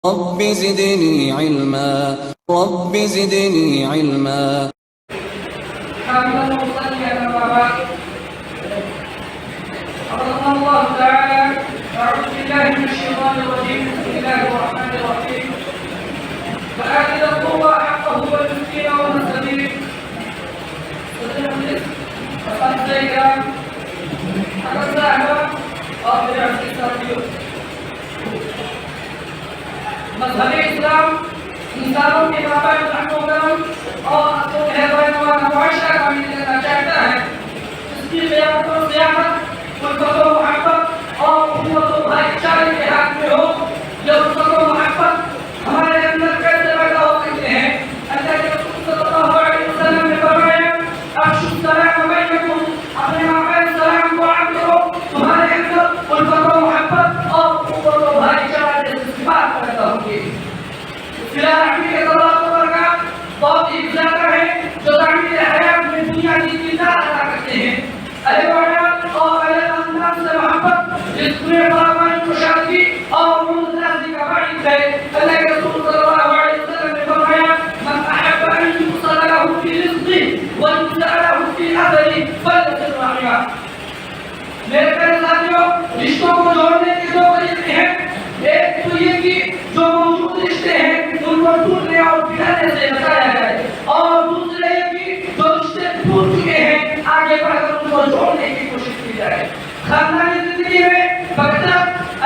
رب زدني علما رب زدني علما. حمدا مصليا وبعد. قال الله تعالى: أعوذ بالله من الشيطان الرجيم، بسم الله الرحمن الرحيم. فآت ذا القربى حقه والمسكين وابن السبيل فقد زيد حق الزعمة قابل اعتصام. مذہب اسلام انسانوں کے مابین تحقیق اور معاشرہ تعمیر کرنا چاہتا ہے. اس کی قیادت و سیاست الفت و محبت اور قوت و بھائی چارے کے ہاتھ میں ہو. یہ الفت و محبت ہمارے اندر کیسے پیدا ہو سکتے ہیں؟ اللہ کے رسول صلی اللہ علیہ وسلم نے فرمایا: افشوا السلام بینکم، اپنے مابین سلام کو عام کرو. تمہارے اندر الفت و محبت اور قوت و بھائی چارے جیسے صفات پیدا ہوں گی. رحمی کے برکات بہت ہی زیادہ ہے جو تعمیر حیات میں دنیا کی کردار ادا کرتے ہیں. اہل وحدت اور اہل انداز سے محبت جس میں باقاعدہ کشادگی اور منزلتی کا باعث ہے. اللہ کے رسول صلی اللہ علیہ وسلم نے فرمایا: من احب ان يوصل له في رزقه وينزع له في اثره فليصل رحمه. میرے پیارے ساتھیوں، رشتوں کو جوڑنے کے دو طریقے ہیں. ایک تو یہ کہ جو موجود رشتے ہیں ان کو ٹوٹنے اور بگڑنے سے بچایا جائے، اور دوسرے یہ کہ جو رشتے ٹوٹ چکے ہیں آگے بڑھ کر ان کو جوڑنے کی کوشش کی جائے. خاندانی زندگی میں اکثر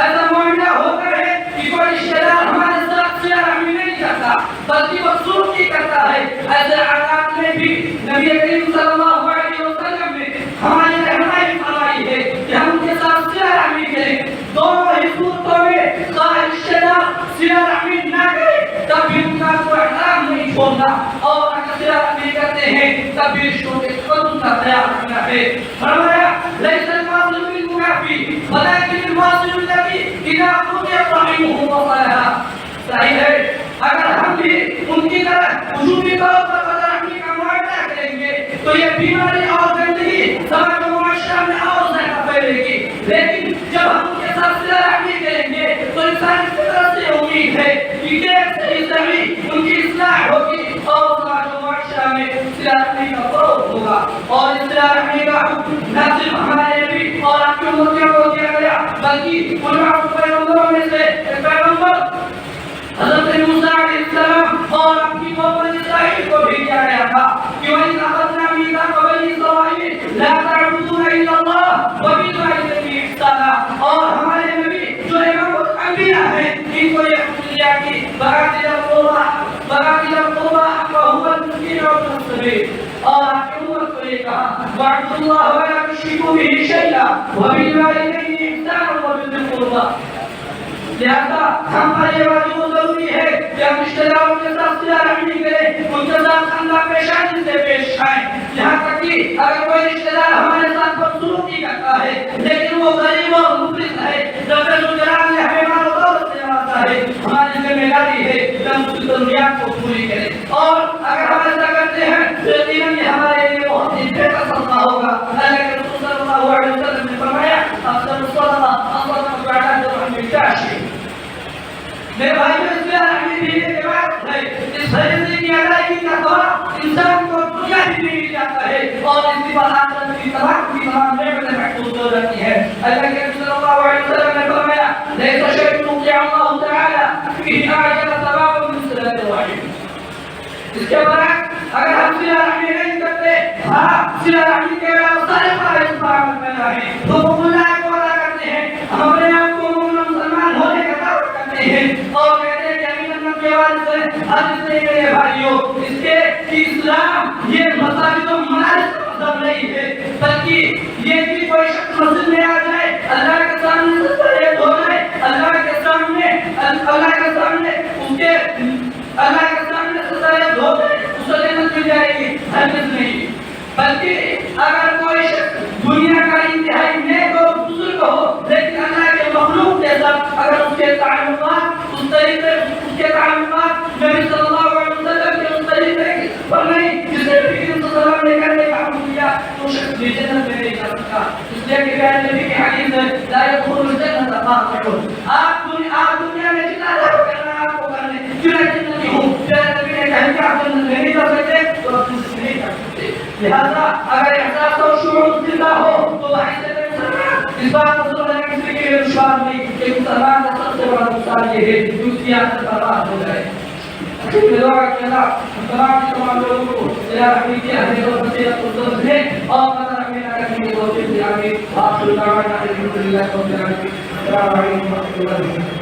ایسا معاملہ ہوتا ہے کہ کوئی رشتہ دار ہمارے ساتھ صلہ رحمی نہیں کرتا بلکہ وہ سلوکی کرتا ہے. ایسے حالات میں بھی نبی کریم صلی اللہ علیہ وسلم نے ہماری رہنمائی فرمائی ہے کہ ہم ان کے ساتھ صلہ رحمی کریں. دونوں ہی صورتوں میں رشتہ دار صلہ رحمی نہ کرے تب بھی ان کا کوئی احترام نہیں چھوڑنا، اور اگر صلہ رحمی کرتے ہیں تب بھی رشتوں کے قدر کا خیال رکھنا ہے. فرمایا: لیس الواصل بالمکافی ولکن الواصل الذی اذا قطع رحمه وصلها. صحیح ہے، اگر ہم بھی ان کی طرح وجوبی طور پر صلہ رحمی کا معاہدہ کریں گے تو یہ بیماری اور گندگی سماج و معاشرہ میں اور زیادہ پھیلے گی. لیکن جب ہم ان کے ساتھ صلہ رحمی کریں گے تو انسان کی طرف سے امید ہے کہ دیر سے صحیح ان کی اصلاح ہوگی اور سماج و معاشرہ میں صلہ رحمی کا فروغ ہوگا. اور اس صلہ رحمی کا حکم نہ صرف ہمارے نبی اور آپ کی امتیوں کو دیا گیا بلکہ ان پیغمبروں میں سے ایک پیغمبر حضرت موسیٰ علیہ السلام اور آپ کی قوم بنی اسرائیل کو بھی دیا گیا تھا کہ وَإِذْ أَخَذْنَا مِيثَاقَ بَنِي إِسْرَائِيلَ لَا تَعْبُدُونَ إِلَّا اللَّهَ وَبِالْوَالِدَيْنِ إِحْسَانًا. اور ہمارے نبی جو امام الانبیاء ہیں ان کو یہ حکم دیا کہ وَآتِ ذِي الْقُرْبَىٰ حَقَّهُ وَالْمِسْكِينَ وَابْنَ السَّبِيلِ. اور آپ کی امت کو یہ کہا: وَاعْبُدُوا اللَّهَ وَلَا تُشْرِكُوا بِهِ شَيْئًا وَبِالْوَالِدَيْنِ إِحْسَانًا وَبِذِي الْقُرْبَىٰ. لہذا ہم پر یہ واجب و ضروری ہے کہ ہم رشتہ داروں کے ساتھ صلہ رحمی کریں، ان کے ساتھ خاندان پیشانی سے پیش آئیں. یہاں تک کہ اگر کوئی رشتہ دار ہمارے ساتھ بدسلوکی کرتا ہے لیکن وہ غریب اور مفلس ہے، جب تک جلال نے ہمیں مال و دولت سے نوازا ہے، ہماری ذمہ داری ہے کہ ہم اس کی ضروریات کو پوری کریں. اور اگر ہم ایسا کرتے ہیں تو یقیناً یہ ہمارے لیے بہت ہی بہتر صدقہ ہوگا. اللہ کے رسول صلی اللہ علیہ وسلم نے فرمایا: افضل الصدقہ الصدقۃ علی الرحم الکاشف. میرے بھائیو، اس صلہ رحمی بھی ایک عبادت ہے. اس فریضے کی ادائیگی کا ثواب انسان کو دنیا بھی مل جاتا ہے اور اس کی آخرت کی تمام نعمتیں محفوظ ہو جاتی ہیں. اللہ کے رسول صلی اللہ علیہ وسلم نے فرمایا: لیس شیء یوقع اللہ تعالی فیہ اعجل ثواب من صلۃ الرحم. اس کے برعکس اگر ہم صلہ رحمی نہیں کرتے، صلہ رحمی کے علاوہ سارے فرائض پر عمل پیرا ہیں، تو وہ اللہ کو ادا کرتے ہیں، ہم اپنے آپ کو مسلمان ہونے کا دعویٰ کرتے ہیں اور کہتے ہیں کہ امین اللہ کے حوالے سے حدیث نہیں میرے بھائیوں. اس کے اسلام یہ مساجد و مدارس کا مذہب نہیں ہے بلکہ یہ کہ کوئی شخص مسجد میں آ جائے، اللہ کے سامنے سجدے ہو جائے، اللہ کے سامنے سجدے ہو جائے، اسے جنت مل جائے گی. ہرگز نہیں. بلکہ اگر کوئی شخص دنیا کا انتہائی نیک اور بزرگ ہو لیکن اللہ کے مخلوق کے ساتھ اگر اس کے تعلقات اس طریقے اس کے تعلقات نبی صلی اللہ علیہ وسلم کے اس طریقے پر نہیں جسے نبی صلی اللہ علیہ وسلم نے کرنے کا حکم دیا تو شخص بھی جنت میں نہیں جا سکتا. اس لیے کہ پیارے نبی کی حدیث ہے: لا يدخل الجنة قاطع. آپ دنیا میں جتنا کرنا لہذا اگر احساس اور شعور زندہ ہو تو حیثیت مسلمان اس بات کو سمجھنے کی کسی کے لیے دشوار نہیں کہ مسلمان کا سب سے بڑا نقصان یہ ہے کہ اس کی عادت برباد ہو جائے. دعا کہ اللہ تمام لوگوں کو حقیقی اہل و بصیرت و سمجھ دے اور قدر اپنے رکھنے کی توفیق دے. آمین. آخر دعوانا الحمد للہ رب العالمین. السلام علیکم و رحمۃ اللہ.